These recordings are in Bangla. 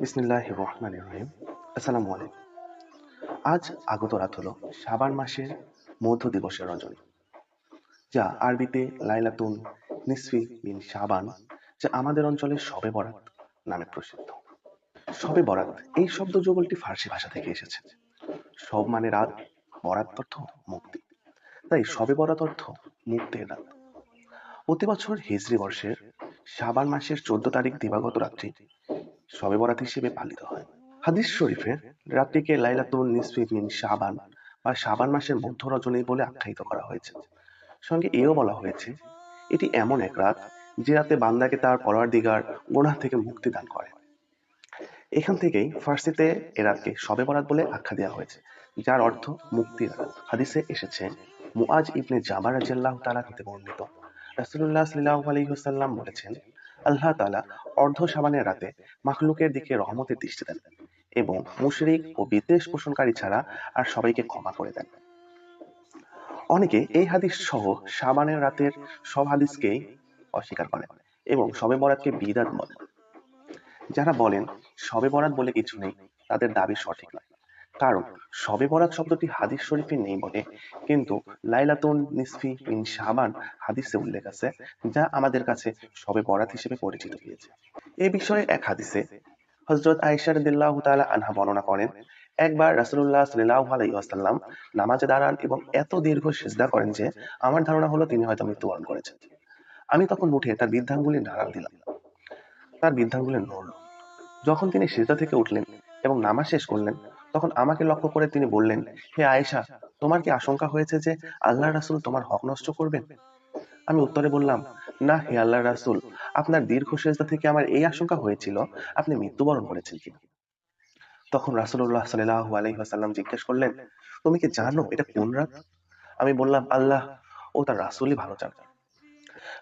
বিসমিল্লাহির রহমানির রহিম। আসসালামু আলাইকুম। আজ আগত রাত হলো শাবান মাসের মধ্য দিবসের রজনী, যা আরবিতে লাইলাতুন নিসফি মিন শাবান, যা আমাদের অঞ্চলে শবে বরাত নামে প্রসিদ্ধ। শবে বরাত এই শব্দ যুগলটি ফার্সি ভাষা থেকে এসেছে। শব মানে রাত, বরাত অর্থ মুক্তি, তাই শবে বরাত অর্থ মুক্তির রাত। প্রতি বছর হিজরি বর্ষের শাবান মাসের 14 তারিখ দিবাগত রাত্রি শবে বরাত হিসেবে পালিত হয়। হাদিস শরীফে রাতটিকে লাইলাতুন নিসফি মিন শাবান বা শাবান মাসের মধ্য রজনী বলে আখ্যায়িত করা হয়েছে। সঙ্গে এও বলা হয়েছে, এটি এমন এক রাত যে রাতে বান্দাকে তার পরওয়ারদিগার গুনাহ থেকে মুক্তি দান করে। এখান থেকেই ফার্সিতে এ রাতকে শবে বরাত বলে আখ্যা দেওয়া হয়েছে, যার অর্থ মুক্তির রাত। হাদিসে এসেছে, মুআজ ইবনে জাবার রাদিয়াল্লাহু তাআলা হতে বর্ণিত, রাসূলুল্লাহ সাল্লাল্লাহু আলাইহি ওয়াসাল্লাম বলেছেন, আল্লাহ তাআলা অর্ধ শাবানের রাতে মাখলুকের দিকে রহমতের দৃষ্টি দেন এবং মুশরিক ও বিদ্বেষ পোষণকারী ছাড়া আর সবাইকে ক্ষমা করে দেন। অনেকে এই হাদিস সহ শাবানের রাতের সব হাদিসকেই অস্বীকার করেন এবং শবে বরাতকে বিদআত বলেন। যারা বলেন শবে বরাত বলে কিছু নেই, তাদের দাবি সঠিক নয়। কারণ শবে বরাত শব্দটি হাদিস শরীফে নেই বটে, কিন্তু লাইলাতুন নিসফি মিন শাবান হাদিসে উল্লেখ আছে, যা আমাদের কাছে শবে বরাত হিসেবে পরিচিত হয়েছে। এই বিষয়ে এক হাদিসে হযরত আয়েশা রাদিয়াল্লাহু তাআলা আনহা বর্ণনা করেন, একবার রাসূলুল্লাহ সাল্লাল্লাহু আলাইহি ওয়াসাল্লাম নামাজে দাঁড়ান এবং এত দীর্ঘ সিজদা করেন যে আমার ধারণা হলো তিনি হয়তো মৃত্যুবরণ করেছেন। আমি তখন উঠে তার বৃদ্ধাঙ্গুলি নাড়াল দিলাম। তার বৃদ্ধাঙ্গুলি নড়ল। যখন তিনি সিজদা থেকে উঠলেন এবং নামাজ শেষ করলেন, তখন আমাকে লক্ষ্য করে তিনি বললেন, হে আয়েশা, তোমার কি আশঙ্কা হয়েছে যে আল্লাহর রাসূল তোমার হক নষ্ট করবেন? আমি উত্তরে বললাম, না হে আল্লাহর রাসূল, আপনার দীর্ঘ সিজদা থেকে আমার এই আশঙ্কা হয়েছিল আপনি মৃত্যুবরণ করেছেন কিনা। তখন রাসূলুল্লাহ সাল্লাল্লাহু আলাইহি ওয়াসাল্লাম জিজ্ঞেস করলেন, তুমি কি জানো এটা কোন রাত? আমি বললাম, আল্লাহ ও তার রাসূলই ভালো জানেন।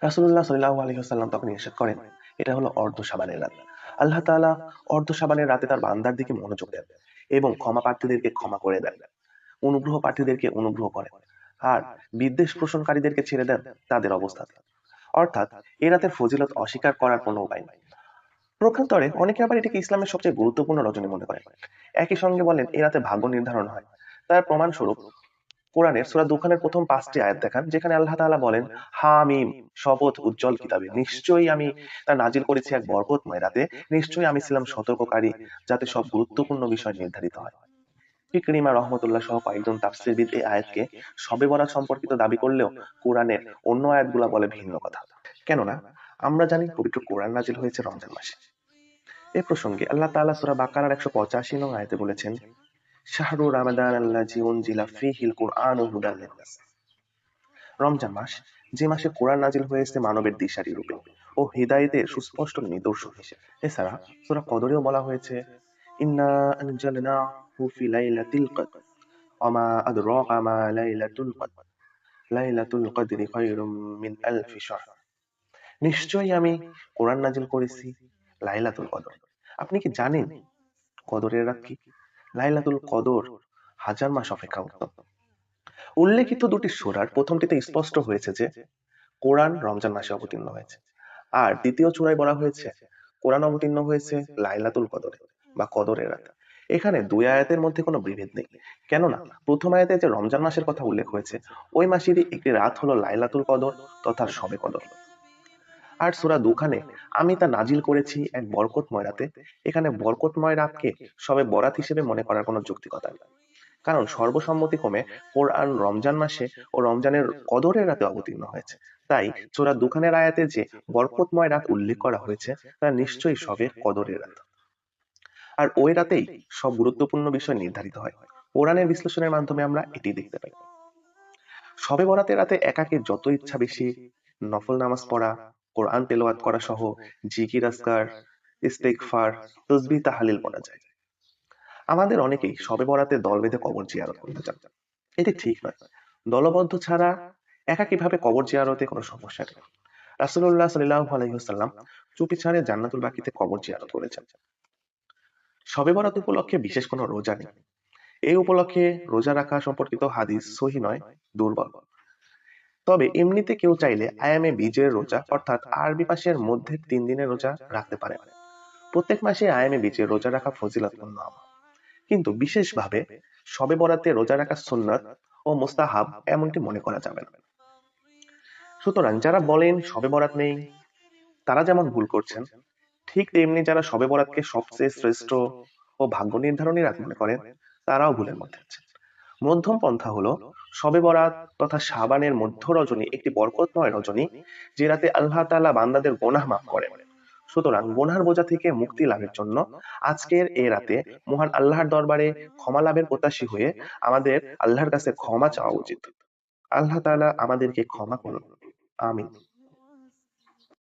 রাসূলুল্লাহ সাল্লাল্লাহু আলাইহি ওয়াসাল্লাম তখন ইরশাদ করেন, এটা হলো অর্ধ শাবানের রাত। আল্লাহ তাআলা অর্ধ শাবানের রাতে তার বান্দার দিকে মনোযোগ দেন এবং ক্ষমা প্রার্থীদেরকে ক্ষমা করে দেন, অনুগ্রহ প্রার্থীদেরকে অনুগ্রহ করেন, আর বিদ্বেষ পোষণকারীদেরকে ছেড়ে দেন তাদের অবস্থাতে। অর্থাৎ এ রাতের ফজিলত অস্বীকার করার কোনো উপায় নেই। প্রক্ষান্তরে অনেকে আবার এটিকে ইসলামের সবচেয়ে গুরুত্বপূর্ণ রজনী মনে করেন। একই সঙ্গে বলেন এ রাতে ভাগ্য নির্ধারণ হয়। তার প্রমাণস্বরূপ কোরআনের সূরা দুখানের প্রথম 5টি আয়াত দেখান, যেখানে আল্লাহ তাআলা বলেন, হামিম, শপথ উজ্জ্বল কিতাবে, নিশ্চয়ই আমি তা নাজিল করেছি এক বরকতময় রাতে, নিশ্চয়ই আমি ছিলাম সতর্ককারী, যাতে সব গুরুত্বপূর্ণ বিষয় নির্ধারিত হয়। ইকরিমা রহমতুল্লাহ সহ কয়েকজন তাফসীরবিদ এই আয়াতকে শবে বরাত সম্পর্কিত দাবি করলেও কোরআনের অন্য আয়াতগুলা বলে ভিন্ন কথা। কেননা আমরা জানি পবিত্র কোরআন নাজিল হয়েছে রমজান মাসে। এ প্রসঙ্গে আল্লাহ তাআলা সূরা বাকারার 185 নং আয়াতে বলেছেন, শাহরু রামাদান আল্লাযী উনজিলা ফীহিল কুরআনু হুদাল লিন-নাস। রমজান মাস, যে মাসে কোরআন নাজিল হয়েছে মানবের দিশারি রূপে ও হিদায়াতের সুস্পষ্ট নিদর্শন হিসেবে। এছাড়া সূরা কদরেও বলা হয়েছে, ইন্না আনজালনাহু ফি লাইলাতিল কদর ওয়া মা আদরাকা মা লাইলাতুল কদর লাইলাতুল কদরি খায়রুম মিন আলফি শাহর। নিশ্চয়ই আমি কোরআন নাজিল করেছি লাইলাতুল কদর। আপনি কি জানেন কদরের রাত কি? লাইলাতুল কদর হাজার মাস অপেক্ষা উত্তম। উল্লেখিত দুটি সূরার প্রথমটিতে স্পষ্ট হয়েছে যে কোরআন রমজান মাসে অবতীর্ণ হয়েছে, আর দ্বিতীয় সূরায় বলা হয়েছে কোরআন অবতীর্ণ হয়েছে লাইলাতুল কদরে বা কদরের রাতে। এখানে দুই আয়াতের মধ্যে কোনো বিভেদ নেই, কেননা প্রথম আয়াতে যে রমজান মাসের কথা উল্লেখ হয়েছে, ওই মাসেরই একটি রাত হলো লাইলাতুল কদর তথা শবে কদর। আর সূরা দুখানে আমি তা নাজিল করেছি এক বরকতময় রাতে, এখানে বরকতময় রাতকে শবে বরাত হিসেবে মনে করার কোনো যৌক্তিকতা নেই। কারণ সর্বসম্মতিক্রমে কোরআন রমজান মাসে ও রমজানের কদরের রাতে অবতীর্ণ হয়েছে। তাই সূরা দুখানের আয়াতে যে বরকতময় রাত উল্লেখ করা হয়েছে তা নিশ্চয়ই শবে কদরের রাত। আর ওই রাতেই সব গুরুত্বপূর্ণ বিষয় নির্ধারিত হয়। কোরআনের বিশ্লেষণের মাধ্যমে আমরা এটি দেখতে পাই। শবে বরাতের রাতে একাকী যত ইচ্ছা বেশি নফল নামাজ পড়া, কোরআন তেলাওয়াত করা সহ জিকির আজকার, ইস্তেগফার, তাসবিহ তাহলিল পড়া যায়। আমাদের অনেকেই শবে বরাতে দল বেঁধে কবর জিয়ারত করতে চান। এটি ঠিক নয়। দলবদ্ধ ছাড়া একাকীভাবে কবর জিয়ারতে কোনো সমস্যা নেই। রাসূলুল্লাহ সাল্লাল্লাহু আলাইহি ওয়াসাল্লাম চুপি ছাড়ে জান্নাতুল বাকিতে কবর জিয়ারত করেছেন। শবে বরাত উপলক্ষে বিশেষ কোনো রোজা নেই। এই উপলক্ষে রোজা রাখা সম্পর্কিত হাদিস সহিহ নয়, দুর্বল। তবে এমনিতে কেউ চাইলে আয়ামে বীজের রোজা অর্থাৎ আরবি মাসের মধ্যে 3 দিনের রোজা রাখতে পারে। প্রত্যেক মাসে আয়ামে বীজে রোজা রাখা ফজিলতপূর্ণ আমল, কিন্তু বিশেষভাবে শবে বরাতে রোজা রাখা সুন্নাত ও মুস্তাহাব এমনটি মনে করা যাবে না। সুতরাং যারা বলেন শবে বরাত নেই, তারা যেমন ভুল করছেন, ঠিক তেমনি যারা শবে বরাতকে সবচেয়ে শ্রেষ্ঠ ও ভাগ্য নির্ধারণী রাত মনে করেন, তারাও ভুলের মধ্যে আছেন। মধ্যম পন্থা হলো শবে বরাত তথা শাবানের মধ্য রজনী একটি বরকতময় রজনী, যে রাতে আল্লাহ তাআলা বান্দাদের গোনাহ মাফ করেন। সুতরাং গোনার বোঝা থেকে মুক্তি লাভের জন্য আজকের এই রাতে মহান আল্লাহর দরবারে ক্ষমা লাভের প্রত্যাশী হয়ে আমাদের আল্লাহর কাছে ক্ষমা চাওয়া উচিত। আল্লাহ তাআলা আমাদেরকে ক্ষমা করুন। আমিন।